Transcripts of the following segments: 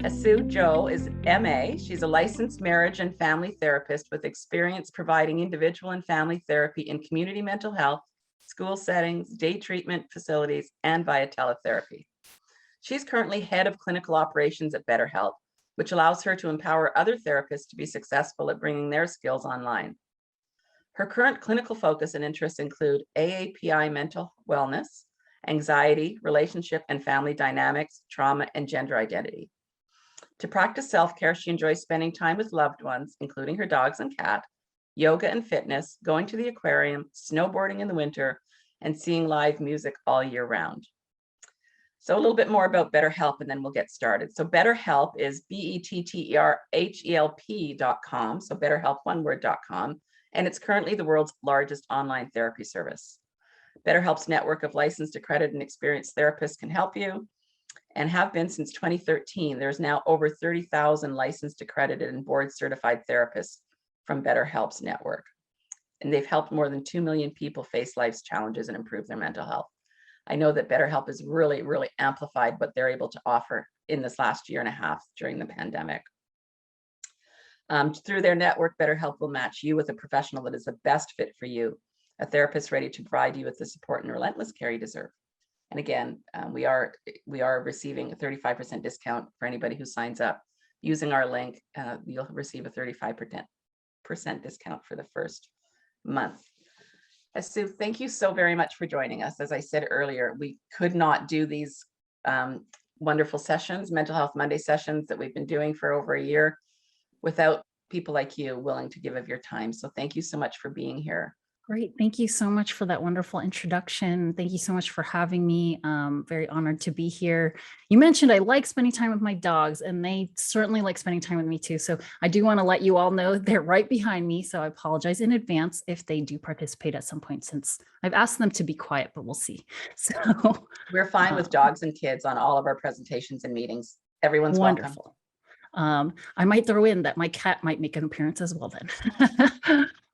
Haesue Jo is MA. She's a licensed marriage and family therapist with experience providing individual and family therapy in community mental health, school settings, day treatment facilities, and via teletherapy. She's currently head of clinical operations at BetterHelp, which allows her to empower other therapists to be successful at bringing their skills online. Her current clinical focus and interests include AAPI mental wellness, anxiety, relationship and family dynamics, trauma, and gender identity. To practice self-care, she enjoys spending time with loved ones, including her dogs and cat, yoga and fitness, going to the aquarium, snowboarding in the winter, and seeing live music all year round. So a little bit more about BetterHelp, and then we'll get started. So BetterHelp is BetterHelp.com, so BetterHelp, one word.com, and it's currently the world's largest online therapy service. BetterHelp's network of licensed, accredited, and experienced therapists can help you, and have been since 2013. There's now over 30,000 licensed, accredited, and board-certified therapists from BetterHelp's network. And they've helped more than 2 million people face life's challenges and improve their mental health. I know that BetterHelp has really, really amplified what they're able to offer in this last year and a half during the pandemic. Through their network, BetterHelp will match you with a professional that is the best fit for you, a therapist ready to provide you with the support and relentless care you deserve. And again, we are receiving a 35% discount for anybody who signs up. Using our link, you'll receive a 35% discount for the first month. Haesue, thank you so very much for joining us. As I said earlier, we could not do these wonderful sessions, Mental Health Monday sessions that we've been doing for over a year, without people like you willing to give of your time. So thank you so much for being here. Great. Thank you so much for that wonderful introduction. Thank you so much for having me. Very honored to be here. You mentioned I like spending time with my dogs, and they certainly like spending time with me too. So I do want to let you all know they're right behind me. So I apologize in advance if they do participate at some point, since I've asked them to be quiet, but we'll see. So we're fine with dogs and kids on all of our presentations and meetings. Everyone's wonderful. Welcome. I might throw in that my cat might make an appearance as well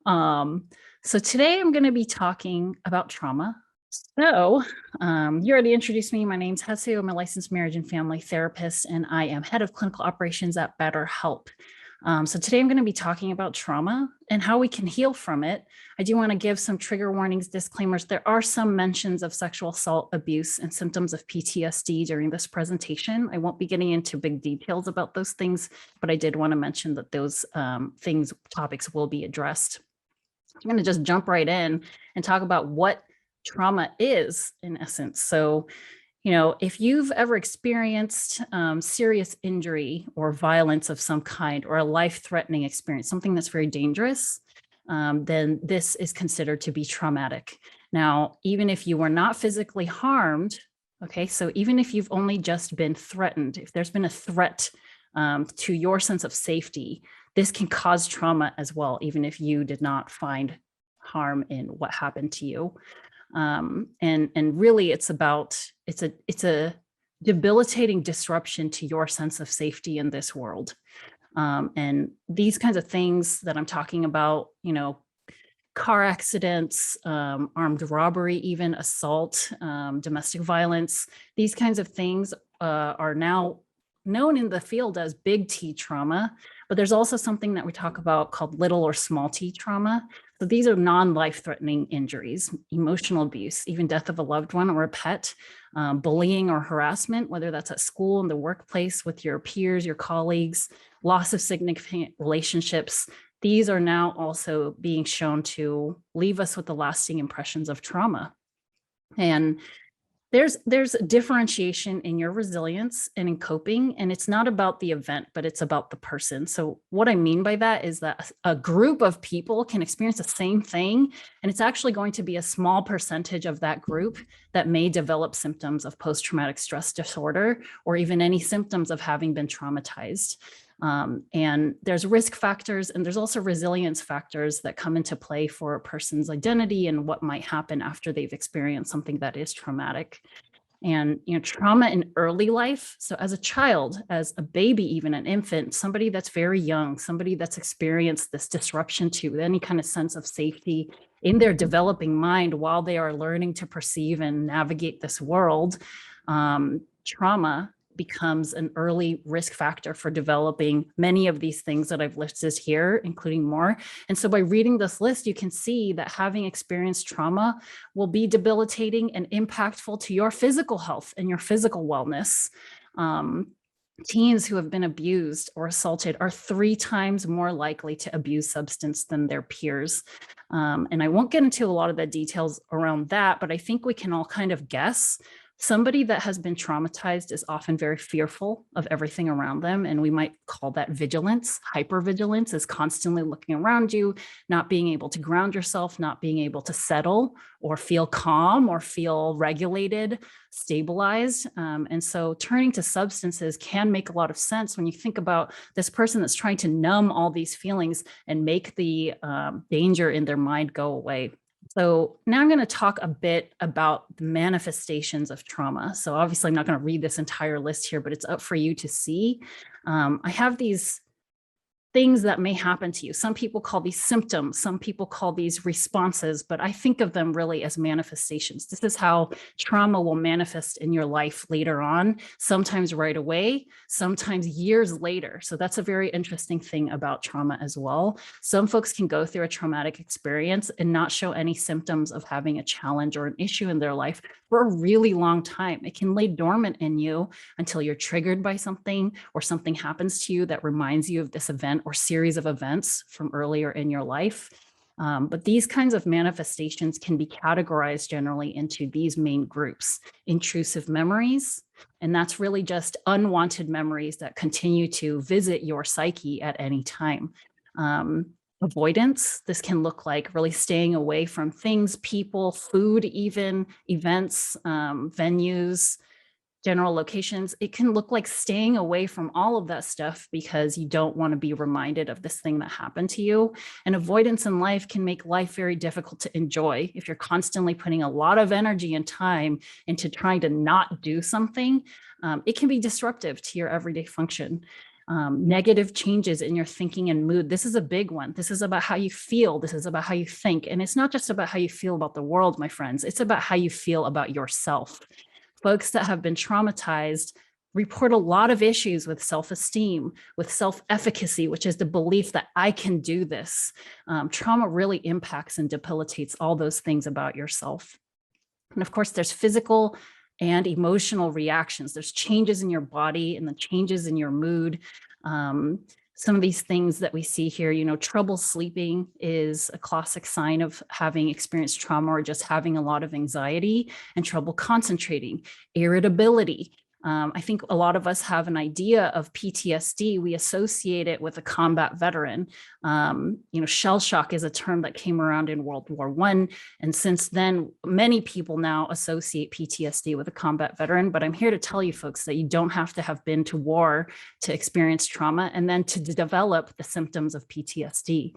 then. So today I'm going to be talking about trauma. So you already introduced me. My name's Haesue. I'm a licensed marriage and family therapist, and I am head of clinical operations at BetterHelp. So today I'm going to be talking about trauma and how we can heal from it. I do want to give some trigger warnings, disclaimers. There are some mentions of sexual assault, abuse, and symptoms of PTSD during this presentation. I won't be getting into big details about those things, but I did want to mention that those topics will be addressed. I'm going to just jump right in and talk about what trauma is in essence. So, if you've ever experienced serious injury or violence of some kind, or a life-threatening experience, something that's very dangerous, then this is considered to be traumatic. Now, even if you were not physically harmed, okay, so even if you've only just been threatened, if there's been a threat to your sense of safety, this can cause trauma as well, even if you did not find harm in what happened to you. And really it's a debilitating disruption to your sense of safety in this world. And these kinds of things that I'm talking about, car accidents, armed robbery, even assault, domestic violence, these kinds of things are now known in the field as big T trauma, but there's also something that we talk about called little or small t trauma. So these are non-life-threatening injuries, emotional abuse, even death of a loved one or a pet, bullying or harassment, whether that's at school, in the workplace, with your peers, your colleagues, loss of significant relationships. These are now also being shown to leave us with the lasting impressions of trauma. And there's a differentiation in your resilience and in coping, and it's not about the event, but it's about the person. So what I mean by that is that a group of people can experience the same thing, and it's actually going to be a small percentage of that group that may develop symptoms of post-traumatic stress disorder, or even any symptoms of having been traumatized. And there's risk factors, and there's also resilience factors that come into play for a person's identity and what might happen after they've experienced something that is traumatic. And trauma in early life, so as a child, as a baby, even an infant, somebody that's very young, somebody that's experienced this disruption to any kind of sense of safety in their developing mind while they are learning to perceive and navigate this world, trauma, becomes an early risk factor for developing many of these things that I've listed here, including more. And so by reading this list, you can see that having experienced trauma will be debilitating and impactful to your physical health and your physical wellness. Teens who have been abused or assaulted are 3 times more likely to abuse substance than their peers. And I won't get into a lot of the details around that, but I think we can all kind of guess. Somebody that has been traumatized is often very fearful of everything around them. And we might call that vigilance. Hypervigilance is constantly looking around you, not being able to ground yourself, not being able to settle or feel calm or feel regulated, stabilized. And so turning to substances can make a lot of sense when you think about this person that's trying to numb all these feelings and make the danger in their mind go away. So now I'm going to talk a bit about the manifestations of trauma. So obviously I'm not going to read this entire list here, but it's up for you to see. I have these things that may happen to you. Some people call these symptoms, some people call these responses, but I think of them really as manifestations. This is how trauma will manifest in your life later on, sometimes right away, sometimes years later. So that's a very interesting thing about trauma as well. Some folks can go through a traumatic experience and not show any symptoms of having a challenge or an issue in their life for a really long time. It can lay dormant in you until you're triggered by something or something happens to you that reminds you of this event or series of events from earlier in your life. But these kinds of manifestations can be categorized generally into these main groups: intrusive memories, and that's really just unwanted memories that continue to visit your psyche at any time. Avoidance, this can look like really staying away from things, people, food, even events, venues, general locations. It can look like staying away from all of that stuff because you don't want to be reminded of this thing that happened to you. And avoidance in life can make life very difficult to enjoy. If you're constantly putting a lot of energy and time into trying to not do something, it can be disruptive to your everyday function. Negative changes in your thinking and mood. This is a big one. This is about how you feel. This is about how you think. And it's not just about how you feel about the world, my friends. It's about how you feel about yourself. Folks that have been traumatized report a lot of issues with self-esteem, with self-efficacy, which is the belief that I can do this. Trauma really impacts and debilitates all those things about yourself. And of course, there's physical and emotional reactions. There's changes in your body and the changes in your mood. Some of these things that we see here, trouble sleeping is a classic sign of having experienced trauma or just having a lot of anxiety, and trouble concentrating, irritability. I think a lot of us have an idea of PTSD. We associate it with a combat veteran. Shell shock is a term that came around in World War I. And since then, many people now associate PTSD with a combat veteran. But I'm here to tell you folks that you don't have to have been to war to experience trauma and then to develop the symptoms of PTSD.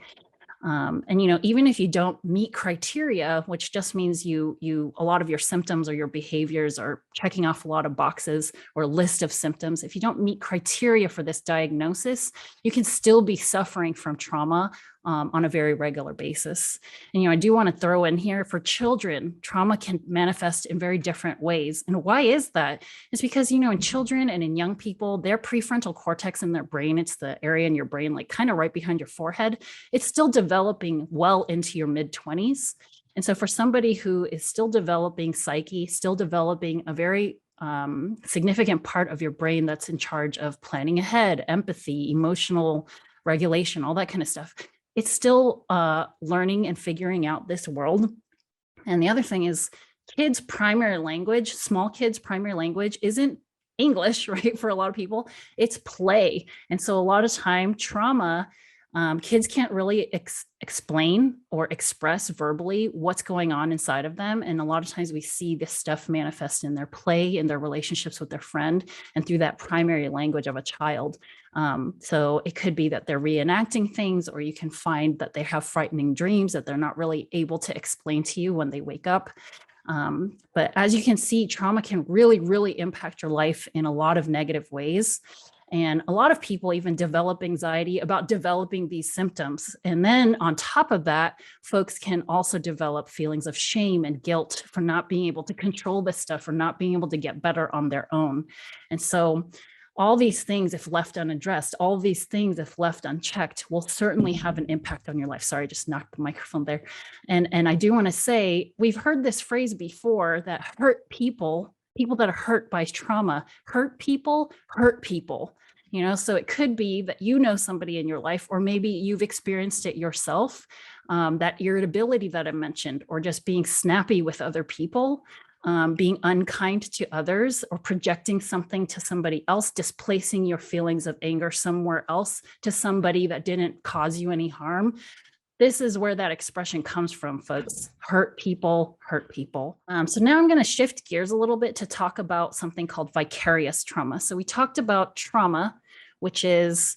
Even if you don't meet criteria, which just means a lot of your symptoms or your behaviors are checking off a lot of boxes or a list of symptoms, if you don't meet criteria for this diagnosis, you can still be suffering from trauma on a very regular basis. And, I do want to throw in here, for children, trauma can manifest in very different ways. And why is that? It's because, in children and in young people, their prefrontal cortex in their brain, it's the area in your brain, like kind of right behind your forehead, it's still developing well into your mid-20s. And so for somebody who is still developing psyche, still developing a very significant part of your brain that's in charge of planning ahead, empathy, emotional regulation, all that kind of stuff, it's still learning and figuring out this world. And the other thing is, kids' primary language, small kids' primary language isn't English, right? For a lot of people, it's play. And so a lot of time trauma, kids can't really explain or express verbally what's going on inside of them. And a lot of times we see this stuff manifest in their play, in their relationships with their friend, and through that primary language of a child. So it could be that they're reenacting things, or you can find that they have frightening dreams that they're not really able to explain to you when they wake up. But as you can see, trauma can really, really impact your life in a lot of negative ways. And a lot of people even develop anxiety about developing these symptoms. And then on top of that, folks can also develop feelings of shame and guilt for not being able to control this stuff, or not being able to get better on their own. And so all these things, if left unaddressed, all these things, if left unchecked, will certainly have an impact on your life. Sorry, I just knocked the microphone there. And I do want to say, we've heard this phrase before, that hurt people, people that are hurt by trauma, hurt people, so it could be that somebody in your life, or maybe you've experienced it yourself, that irritability that I mentioned, or just being snappy with other people, being unkind to others, or projecting something to somebody else, displacing your feelings of anger somewhere else to somebody that didn't cause you any harm. This is where that expression comes from, folks. Hurt people, hurt people. So now I'm going to shift gears a little bit to talk about something called vicarious trauma. So we talked about trauma, which is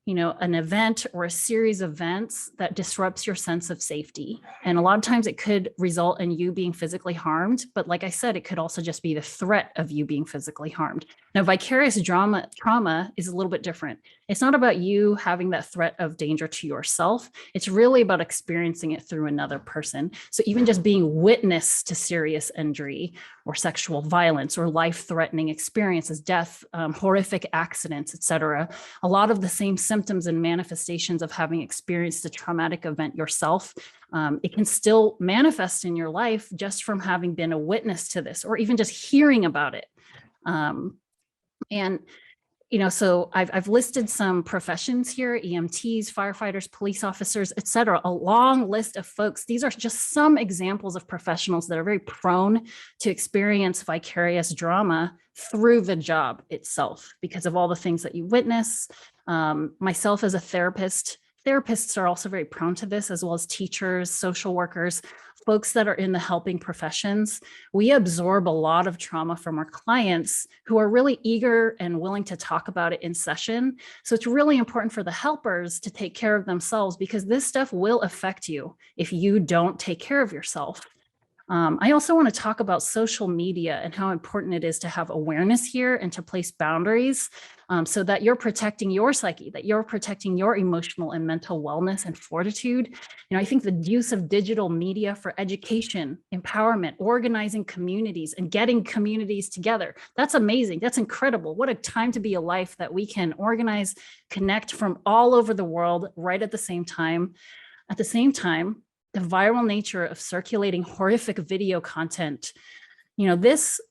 an event or a series of events that disrupts your sense of safety. And a lot of times it could result in you being physically harmed. But like I said, it could also just be the threat of you being physically harmed. Now, vicarious trauma is a little bit different. It's not about you having that threat of danger to yourself. It's really about experiencing it through another person. So even just being witness to serious injury or sexual violence or life-threatening experiences, death, horrific accidents, etc. A lot of the same symptoms and manifestations of having experienced a traumatic event yourself, it can still manifest in your life just from having been a witness to this, or even just hearing about it. So I've listed some professions here: EMTs, firefighters, police officers, et cetera, a long list of folks. These are just some examples of professionals that are very prone to experience vicarious trauma through the job itself because of all the things that you witness. Myself as a therapist, therapists are also very prone to this, as well as teachers, social workers, folks that are in the helping professions. We absorb a lot of trauma from our clients who are really eager and willing to talk about it in session. So it's really important for the helpers to take care of themselves, because this stuff will affect you if you don't take care of yourself. I also want to talk about social media and how important it is to have awareness here and to place boundaries, so that you're protecting your psyche, that you're protecting your emotional and mental wellness and fortitude. I think the use of digital media for education, empowerment, organizing communities, and getting communities together, that's amazing. That's incredible. What a time to be alive, that we can organize, connect from all over the world right at the same time. At the same time, the viral nature of circulating horrific video content, this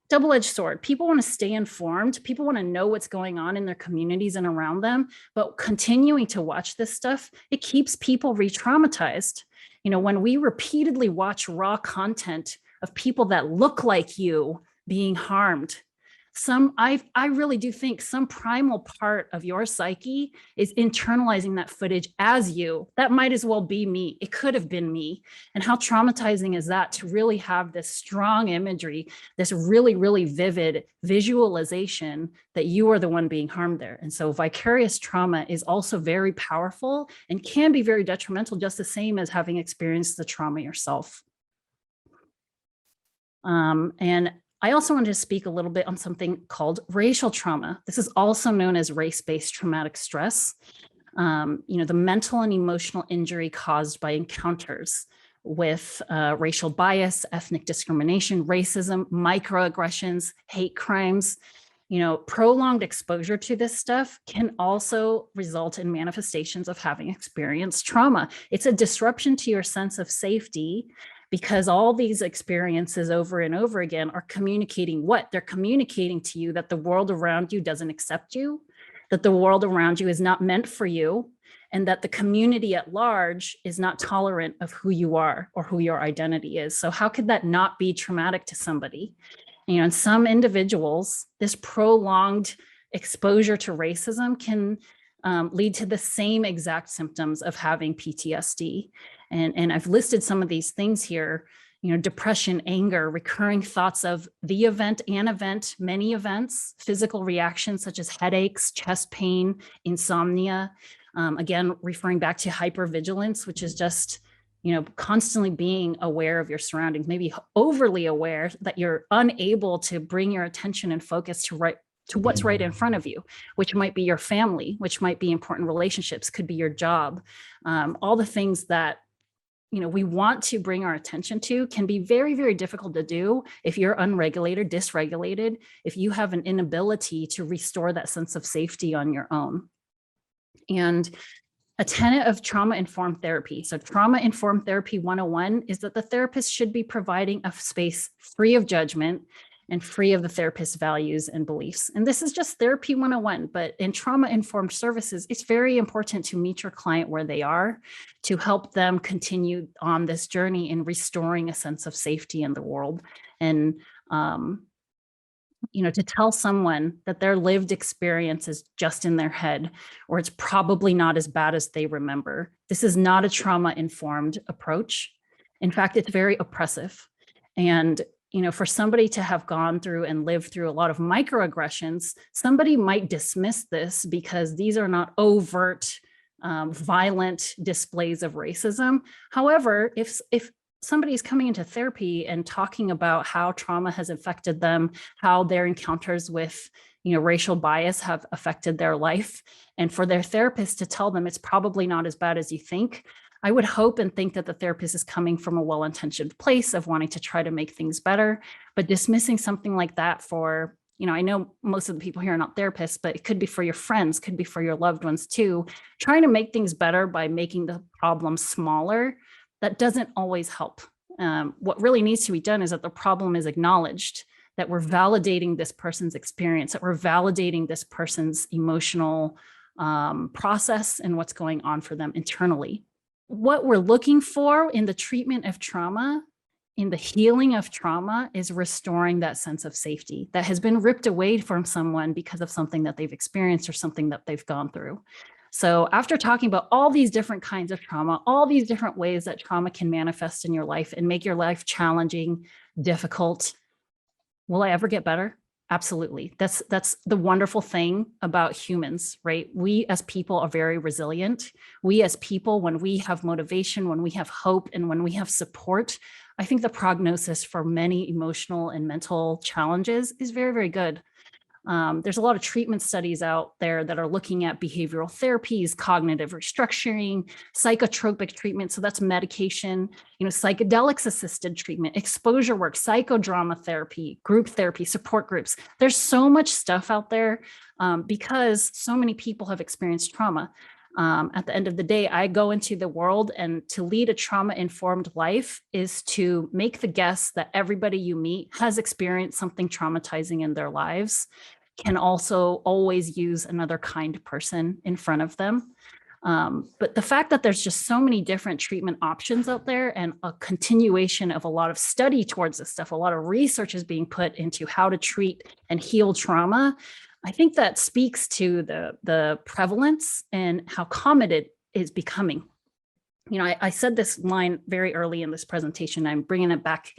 double-edged sword. People want to stay informed. People want to know what's going on in their communities and around them, but continuing to watch this stuff, it keeps people re-traumatized. When we repeatedly watch raw content of people that look like you being harmed, I really do think some primal part of your psyche is internalizing that footage as you. That might as well be me. It could have been me. And how traumatizing is that, to really have this strong imagery, this really, really vivid visualization that you are the one being harmed there. And so vicarious trauma is also very powerful and can be very detrimental, just the same as having experienced the trauma yourself. And I also wanted to speak a little bit on something called racial trauma. This is also known as race-based traumatic stress. The mental and emotional injury caused by encounters with racial bias, ethnic discrimination, racism, microaggressions, hate crimes. Prolonged exposure to this stuff can also result in manifestations of having experienced trauma. It's a disruption to your sense of safety, because all these experiences over and over again are communicating what? They're communicating to you that the world around you doesn't accept you, that the world around you is not meant for you, and that the community at large is not tolerant of who you are or who your identity is. So how could that not be traumatic to somebody? In some individuals, this prolonged exposure to racism can lead to the same exact symptoms of having PTSD. And I've listed some of these things here: depression, anger, recurring thoughts of the event, an event, many events, physical reactions such as headaches, chest pain, insomnia. Again, referring back to hypervigilance, which is just constantly being aware of your surroundings, maybe overly aware that you're unable to bring your attention and focus to to what's right in front of you, which might be your family, which might be important relationships, could be your job. All the things that we want to bring our attention to can be very, very difficult to do if you're unregulated, dysregulated, if you have an inability to restore that sense of safety on your own. And a tenet of trauma-informed therapy. So trauma-informed therapy 101 is that the therapist should be providing a space free of judgment and free of the therapist's values and beliefs. And this is just therapy 101, but in trauma-informed services, it's very important to meet your client where they are, to help them continue on this journey in restoring a sense of safety in the world. And to tell someone that their lived experience is just in their head, or it's probably not as bad as they remember. This is not a trauma-informed approach. In fact, it's very oppressive. And for somebody to have gone through and lived through a lot of microaggressions, somebody might dismiss this because these are not overt, violent displays of racism. However, if somebody's coming into therapy and talking about how trauma has affected them, how their encounters with racial bias have affected their life, and for their therapist to tell them it's probably not as bad as you think, I would hope and think that the therapist is coming from a well-intentioned place of wanting to try to make things better. But dismissing something like that for, I know most of the people here are not therapists, but it could be for your friends, could be for your loved ones too, trying to make things better by making the problem smaller, that doesn't always help. What really needs to be done is that the problem is acknowledged, that we're validating this person's experience, that we're validating this person's emotional process and what's going on for them internally. What we're looking for in the treatment of trauma, in the healing of trauma, is restoring that sense of safety that has been ripped away from someone because of something that they've experienced or something that they've gone through. So after talking about all these different kinds of trauma, all these different ways that trauma can manifest in your life and make your life challenging, difficult, will I ever get better? Absolutely. That's the wonderful thing about humans, right? We as people are very resilient. We as people, when we have motivation, when we have hope, and when we have support, I think the prognosis for many emotional and mental challenges is very, very good. There's a lot of treatment studies out there that are looking at behavioral therapies, cognitive restructuring, psychotropic treatment. So that's medication, psychedelics assisted treatment, exposure work, psychodrama therapy, group therapy, support groups. There's so much stuff out there because so many people have experienced trauma. At the end of the day, I go into the world, and to lead a trauma-informed life is to make the guess that everybody you meet has experienced something traumatizing in their lives, can also always use another kind person in front of them. But the fact that there's just so many different treatment options out there, and a continuation of a lot of study towards this stuff, a lot of research is being put into how to treat and heal trauma, I think that speaks to the prevalence and how common it is becoming. I said this line very early in this presentation. I'm bringing it back.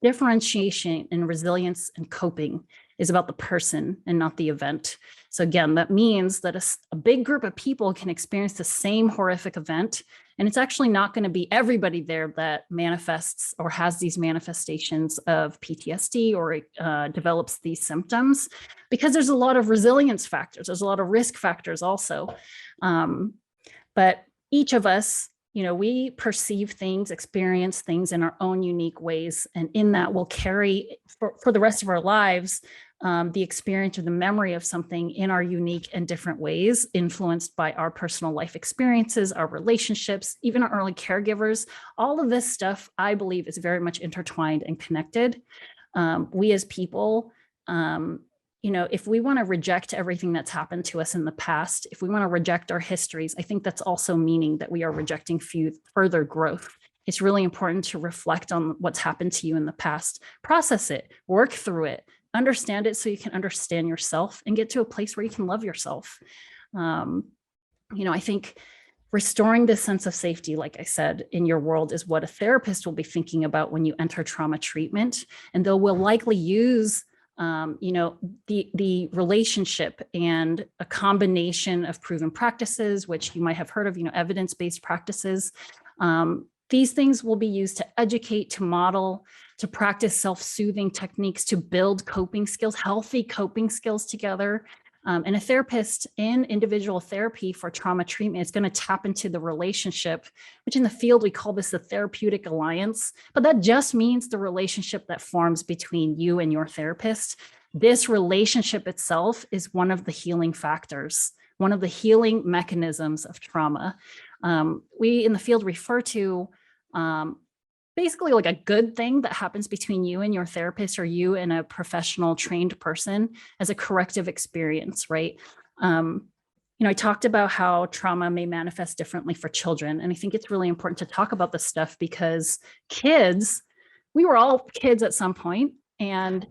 Differentiation and resilience and coping is about the person and not the event. So again, that means that a big group of people can experience the same horrific event, and it's actually not going to be everybody there that manifests or has these manifestations of PTSD or develops these symptoms, because there's a lot of resilience factors. There's a lot of risk factors also. But each of us, we perceive things, experience things in our own unique ways. And in that, we'll carry for the rest of our lives the experience or the memory of something in our unique and different ways, influenced by our personal life experiences, our relationships, even our early caregivers. All of this stuff, I believe, is very much intertwined and connected. We as people, if we want to reject everything that's happened to us in the past, if we want to reject our histories, I think that's also meaning that we are rejecting further growth. It's really important to reflect on what's happened to you in the past, process it, work through it, understand it so you can understand yourself and get to a place where you can love yourself. I think restoring this sense of safety, like I said, in your world is what a therapist will be thinking about when you enter trauma treatment. And they will likely use the relationship and a combination of proven practices, which you might have heard of, evidence-based practices. These things will be used to educate, to model, to practice self-soothing techniques, to build coping skills, healthy coping skills together. And a therapist in individual therapy for trauma treatment is going to tap into the relationship, which in the field, we call this the therapeutic alliance. But that just means the relationship that forms between you and your therapist. This relationship itself is one of the healing factors, one of the healing mechanisms of trauma. We in the field refer to basically like a good thing that happens between you and your therapist, or you and a professional trained person, as a corrective experience, right? I talked about how trauma may manifest differently for children. And I think it's really important to talk about this stuff because kids, we were all kids at some point. And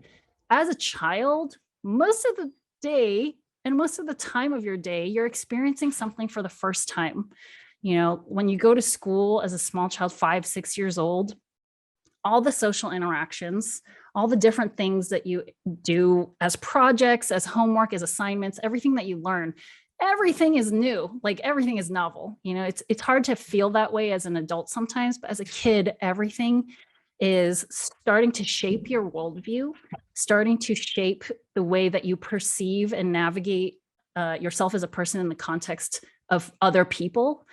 as a child, most of the day and most of the time of your day, you're experiencing something for the first time. When you go to school as a small child, 5, 6 years old, all the social interactions, all the different things that you do as projects, as homework, as assignments, everything that you learn, everything is new, like everything is novel. It's hard to feel that way as an adult sometimes, but as a kid, everything is starting to shape your worldview, starting to shape the way that you perceive and navigate yourself as a person in the context of other people.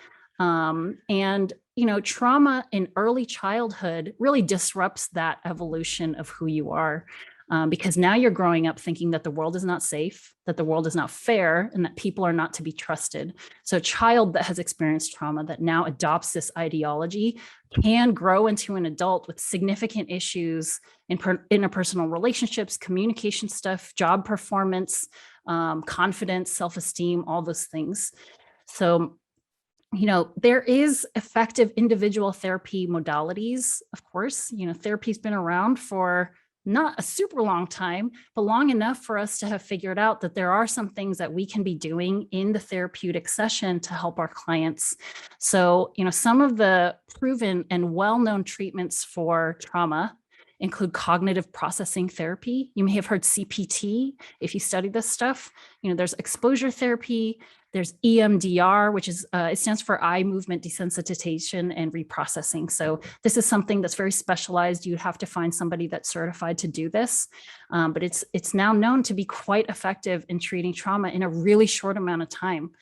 Trauma in early childhood really disrupts that evolution of who you are, because now you're growing up thinking that the world is not safe, that the world is not fair, and that people are not to be trusted. So a child that has experienced trauma that now adopts this ideology can grow into an adult with significant issues in interpersonal relationships, communication stuff, job performance, confidence, self-esteem, all those things. So there is effective individual therapy modalities. Of course, therapy's been around for not a super long time, but long enough for us to have figured out that there are some things that we can be doing in the therapeutic session to help our clients. So, some of the proven and well-known treatments for trauma include cognitive processing therapy. You may have heard CPT if you study this stuff. There's exposure therapy. There's EMDR, which is, it stands for eye movement desensitization and reprocessing. So this is something that's very specialized. You'd have to find somebody that's certified to do this. But it's now known to be quite effective in treating trauma in a really short amount of time.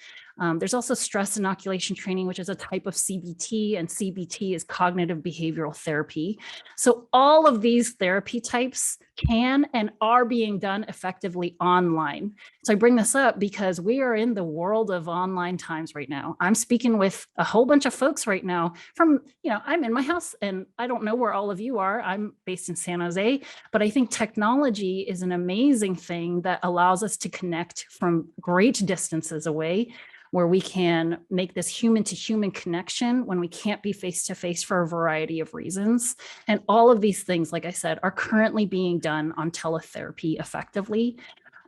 There's also stress inoculation training, which is a type of CBT, and CBT is cognitive behavioral therapy. So all of these therapy types can and are being done effectively online. So I bring this up because we are in the world of online times right now. I'm speaking with a whole bunch of folks right now from, I'm in my house and I don't know where all of you are. I'm based in San Jose, but I think technology is an amazing thing that allows us to connect from great distances away, where we can make this human to human connection when we can't be face to face for a variety of reasons. And all of these things, like I said, are currently being done on teletherapy effectively.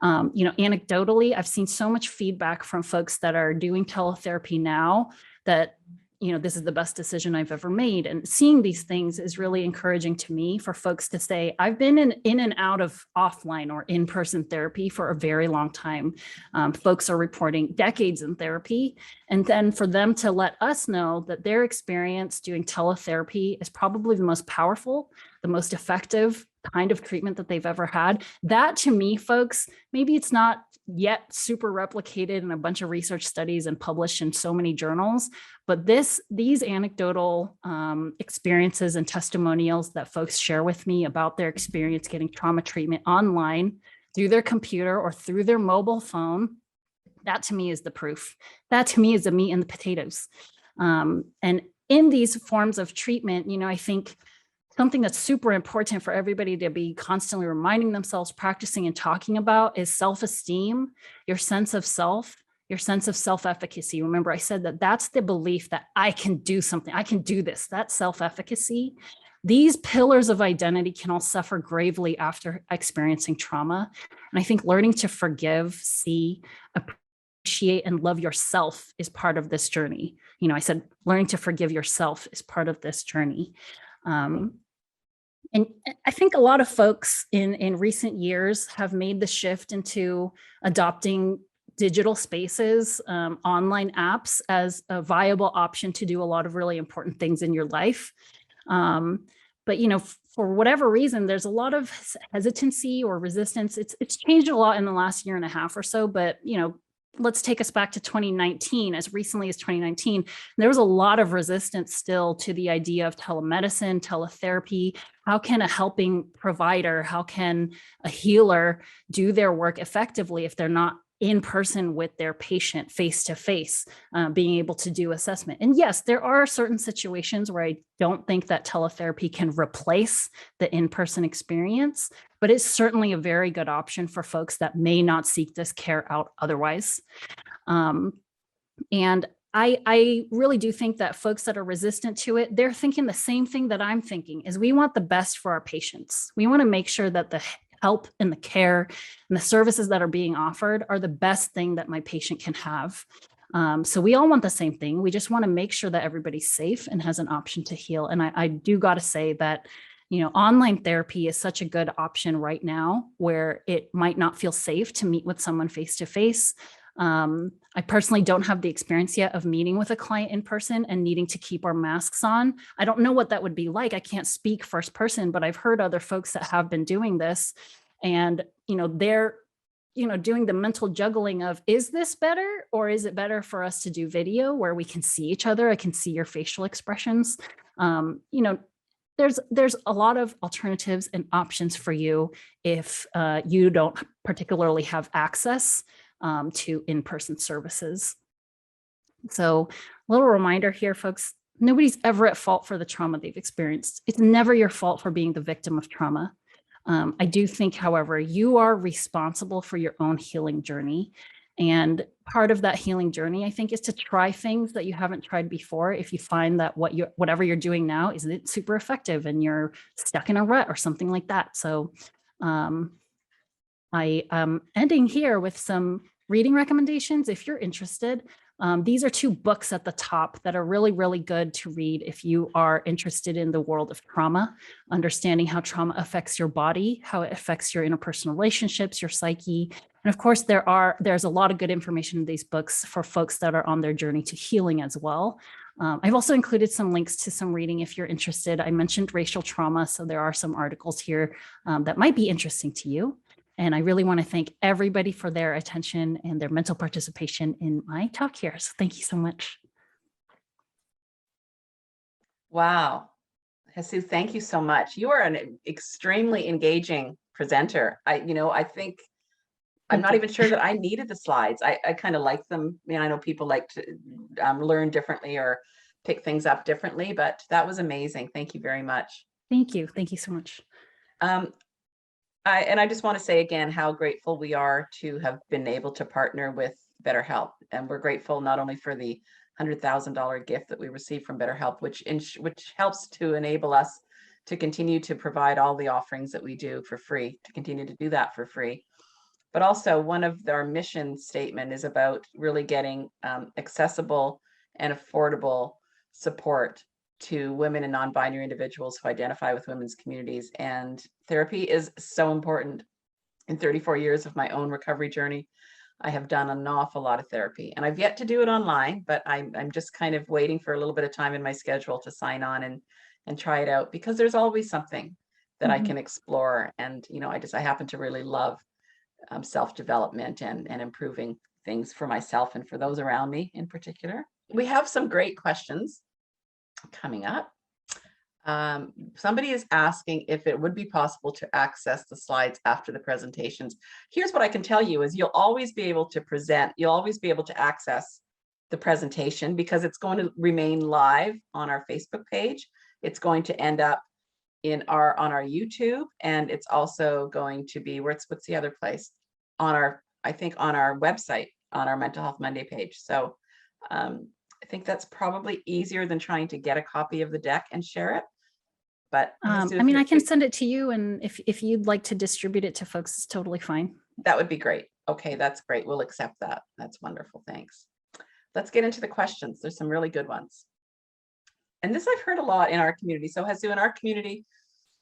Anecdotally, I've seen so much feedback from folks that are doing teletherapy now that this is the best decision I've ever made. And seeing these things is really encouraging to me for folks to say, I've been in and out of offline or in-person therapy for a very long time. Folks are reporting decades in therapy. And then for them to let us know that their experience doing teletherapy is probably the most powerful, the most effective kind of treatment that they've ever had. That to me, folks, maybe it's not yet super replicated in a bunch of research studies and published in so many journals, but these anecdotal experiences and testimonials that folks share with me about their experience getting trauma treatment online through their computer or through their mobile phone, that to me is the proof. That to me is the meat and the potatoes. And in these forms of treatment, I think something that's super important for everybody to be constantly reminding themselves, practicing and talking about is self-esteem, your sense of self, your sense of self-efficacy. Remember, I said that that's the belief that I can do something, I can do this, that's self-efficacy. These pillars of identity can all suffer gravely after experiencing trauma. And I think learning to forgive, see, appreciate, and love yourself is part of this journey. I said learning to forgive yourself is part of this journey. And I think a lot of folks in recent years have made the shift into adopting digital spaces, online apps as a viable option to do a lot of really important things in your life. But for whatever reason, there's a lot of hesitancy or resistance. It's changed a lot in the last year and a half or so, but let's take us back to 2019. As recently as 2019, there was a lot of resistance still to the idea of telemedicine, teletherapy. How can a helping provider, how can a healer do their work effectively if they're not in person with their patient face to face, being able to do assessment? And yes, there are certain situations where I don't think that teletherapy can replace the in-person experience, but it's certainly a very good option for folks that may not seek this care out otherwise. And I really do think that folks that are resistant to it, they're thinking the same thing that I'm thinking, is we want the best for our patients. We want to make sure that the help and the care and the services that are being offered are the best thing that my patient can have. So we all want the same thing. We just want to make sure that everybody's safe and has an option to heal. And I do got to say that, online therapy is such a good option right now where it might not feel safe to meet with someone face to face. I personally don't have the experience yet of meeting with a client in person and needing to keep our masks on. I don't know what that would be like. I can't speak first person, but I've heard other folks that have been doing this, and they're doing the mental juggling of, is this better, or is it better for us to do video where we can see each other? I can see your facial expressions. There's a lot of alternatives and options for you if you don't particularly have access to in-person services. So a little reminder here, folks, nobody's ever at fault for the trauma they've experienced. It's never your fault for being the victim of trauma. I do think, however, you are responsible for your own healing journey. And part of that healing journey, I think, is to try things that you haven't tried before. If you find that whatever you're doing now isn't super effective and you're stuck in a rut or something like that. So I am ending here with some reading recommendations if you're interested. These are 2 books at the top that are really, really good to read if you are interested in the world of trauma, understanding how trauma affects your body, how it affects your interpersonal relationships, your psyche. And of course, there's a lot of good information in these books for folks that are on their journey to healing as well. I've also included some links to some reading if you're interested. I mentioned racial trauma, so there are some articles here that might be interesting to you. And I really want to thank everybody for their attention and their mental participation in my talk here. So thank you so much. Wow. Heasue, thank you so much. You are an extremely engaging presenter. I think I'm not even sure that I needed the slides. I kind of like them. I know people like to learn differently or pick things up differently, but that was amazing. Thank you very much. Thank you. Thank you so much. I just want to say again how grateful we are to have been able to partner with BetterHelp. And we're grateful not only for the $100,000 gift that we received from BetterHelp, which helps to enable us to continue to provide all the offerings that we do for free, to continue to do that for free. But also one of our mission statement is about really getting accessible and affordable support to women and non-binary individuals who identify with women's communities. And therapy is so important. In 34 years of my own recovery journey, I have done an awful lot of therapy, and I've yet to do it online, but I'm just kind of waiting for a little bit of time in my schedule to sign on and try it out, because there's always something that I can explore. And, I happen to really love self-development and improving things for myself and for those around me in particular. We have some great questions coming up. Somebody is asking if it would be possible to access the slides after the presentations. Here's what I can tell you is you'll always be able to present, you'll always be able to access the presentation because it's going to remain live on our Facebook page. It's going to end up on our YouTube, and it's also going to be what's the other place? On our website, on our Mental Health Monday page. So I think that's probably easier than trying to get a copy of the deck and share it. But I can send it to you, and if you'd like to distribute it to folks, it's totally fine. That would be great. Okay, that's great. We'll accept that. That's wonderful. Thanks. Let's get into the questions. There's some really good ones. And this I've heard a lot in our community. So Heasue, in our community,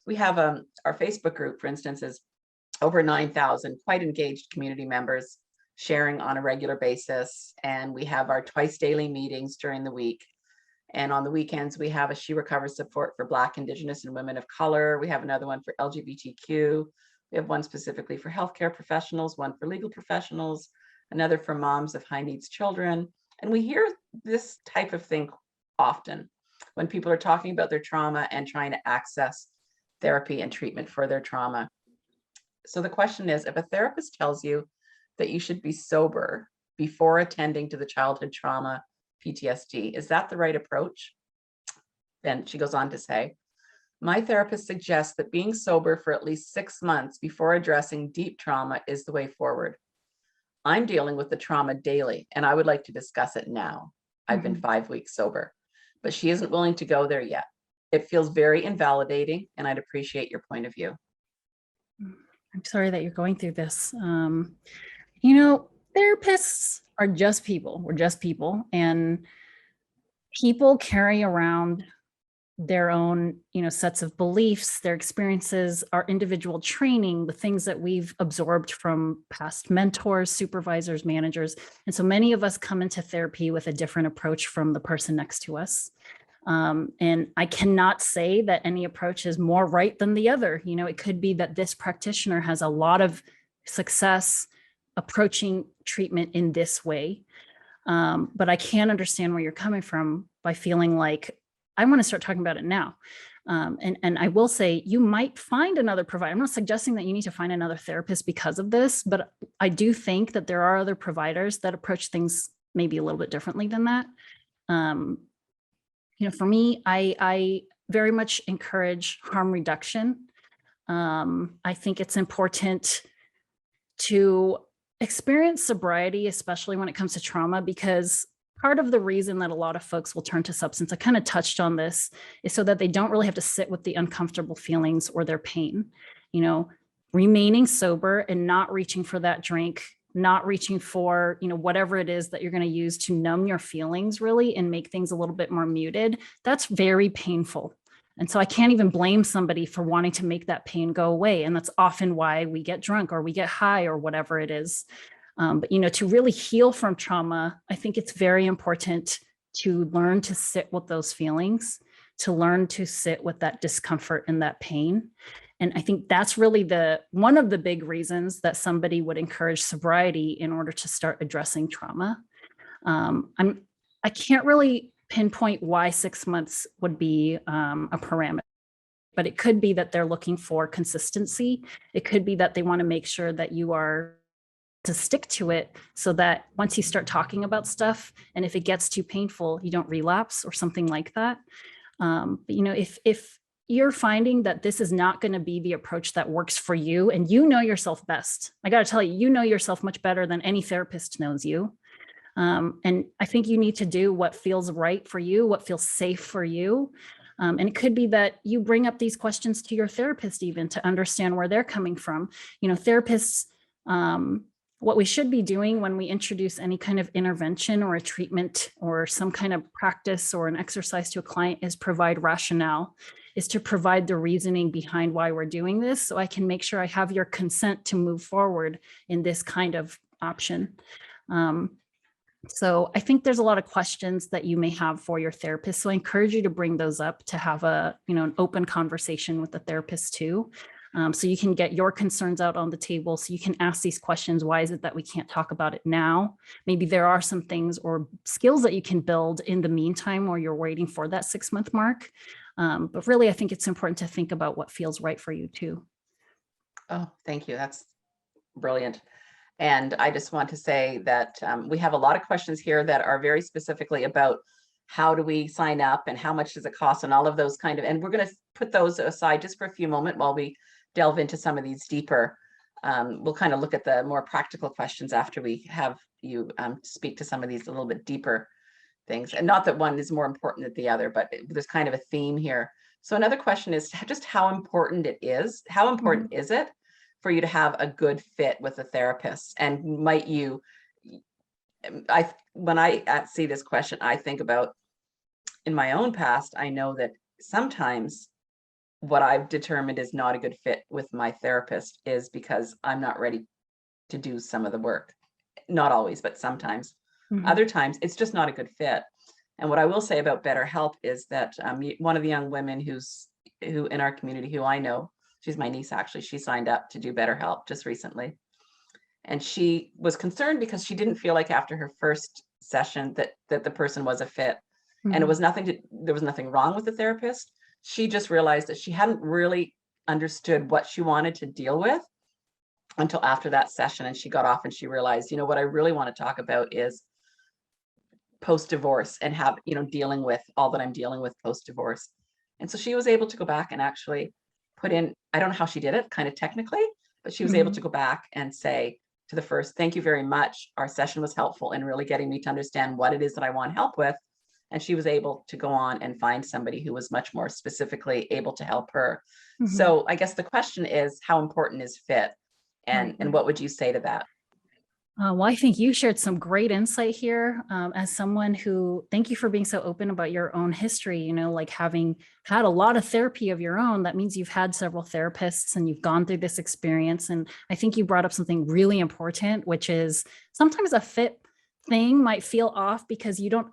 we have our Facebook group, for instance, is over 9,000 quite engaged community members sharing on a regular basis. And we have our twice daily meetings during the week. And on the weekends, we have a She Recovers support for Black, Indigenous, and women of color. We have another one for LGBTQ. We have one specifically for healthcare professionals, one for legal professionals, another for moms of high needs children. And we hear this type of thing often when people are talking about their trauma and trying to access therapy and treatment for their trauma. So the question is, if a therapist tells you that you should be sober before attending to the childhood trauma, PTSD, is that the right approach? Then she goes on to say, my therapist suggests that being sober for at least 6 months before addressing deep trauma is the way forward. I'm dealing with the trauma daily, and I would like to discuss it now. I've been 5 weeks sober, but she isn't willing to go there yet. It feels very invalidating, and I'd appreciate your point of view. I'm sorry that you're going through this. Therapists are just people. We're just people, and people carry around their own, sets of beliefs, their experiences, our individual training, the things that we've absorbed from past mentors, supervisors, managers. And so many of us come into therapy with a different approach from the person next to us. And I cannot say that any approach is more right than the other. It could be that this practitioner has a lot of success approaching treatment in this way. But I can understand where you're coming from by feeling like, I want to start talking about it now. And I will say you might find another provider. I'm not suggesting that you need to find another therapist because of this, but I do think that there are other providers that approach things maybe a little bit differently than that. For me, I very much encourage harm reduction. I think it's important to experience sobriety, especially when it comes to trauma, because part of the reason that a lot of folks will turn to substance, I kind of touched on this, is so that they don't really have to sit with the uncomfortable feelings or their pain. Remaining sober and not reaching for that drink, not reaching for, whatever it is that you're going to use to numb your feelings really and make things a little bit more muted, that's very painful. And so I can't even blame somebody for wanting to make that pain go away. And that's often why we get drunk or we get high or whatever it is. But to really heal from trauma, I think it's very important to learn to sit with those feelings, to learn to sit with that discomfort and that pain. And I think that's really one of the big reasons that somebody would encourage sobriety in order to start addressing trauma. I can't really pinpoint why 6 months would be a parameter, but it could be that they're looking for consistency. It could be that they want to make sure that you are to stick to it so that once you start talking about stuff, and if it gets too painful, you don't relapse or something like that. But if you're finding that this is not going to be the approach that works for you, and you know yourself best, I got to tell you, you know yourself much better than any therapist knows you. And I think you need to do what feels right for you, what feels safe for you. And it could be that you bring up these questions to your therapist even to understand where they're coming from. Therapists, what we should be doing when we introduce any kind of intervention or a treatment or some kind of practice or an exercise to a client is provide rationale, is to provide the reasoning behind why we're doing this, so I can make sure I have your consent to move forward in this kind of option. So I think there's a lot of questions that you may have for your therapist. So I encourage you to bring those up, to have an open conversation with the therapist too. So you can get your concerns out on the table. So you can ask these questions. Why is it that we can't talk about it now? Maybe there are some things or skills that you can build in the meantime while you're waiting for that 6-month mark. But really, I think it's important to think about what feels right for you too. Oh, thank you. That's brilliant. And I just want to say that we have a lot of questions here that are very specifically about how do we sign up and how much does it cost and all of those and we're going to put those aside just for a few moments while we delve into some of these deeper. We'll kind of look at the more practical questions after we have you speak to some of these a little bit deeper things. And not that one is more important than the other, but there's kind of a theme here. So another question is just how important it is. How important is it for you to have a good fit with a therapist? And might you, when I see this question, I think about in my own past, I know that sometimes what I've determined is not a good fit with my therapist is because I'm not ready to do some of the work. Not always, but sometimes. Other times it's just not a good fit. And what I will say about BetterHelp is that one of the young women who in our community who I know, she's my niece actually, she signed up to do BetterHelp just recently. And she was concerned because she didn't feel like after her first session that the person was a fit. And it Mhm. was there was nothing wrong with the therapist. She just realized that she hadn't really understood what she wanted to deal with until after that session. And she got off and she realized, what I really want to talk about is post-divorce and dealing with all that I'm dealing with post-divorce. And so she was able to go back and actually put in, I don't know how she did it kind of technically, but she was able to Mhm. go back and say to the first, thank you very much. Our session was helpful in really getting me to understand what it is that I want help with. And she was able to go on and find somebody who was much more specifically able to help her. Mhm. So I guess the question is, how important is fit? Right. And what would you say to that? Well, I think you shared some great insight here as someone who, thank you for being so open about your own history, like having had a lot of therapy of your own. That means you've had several therapists and you've gone through this experience. And I think you brought up something really important, which is sometimes a fit thing might feel off because you're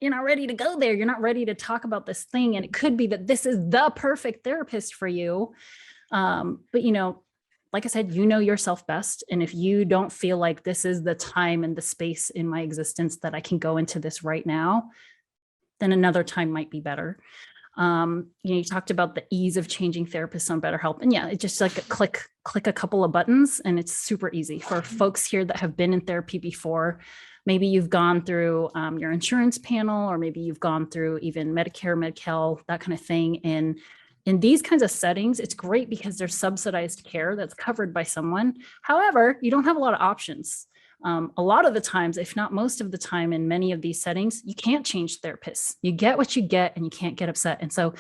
not ready to go there. You're not ready to talk about this thing. And it could be that this is the perfect therapist for you. But like I said, you know yourself best. And if you don't feel like this is the time and the space in my existence that I can go into this right now, then another time might be better. You talked about the ease of changing therapists on BetterHelp. And yeah, it's just like a click a couple of buttons, and it's super easy for folks here that have been in therapy before. Maybe you've gone through your insurance panel, or maybe you've gone through even Medicare, Medi-Cal, that kind of thing. And in these kinds of settings, it's great because there's subsidized care that's covered by someone. However, you don't have a lot of options. A lot of the times, if not most of the time, in many of these settings, you can't change therapists. You get what you get and you can't get upset. And so,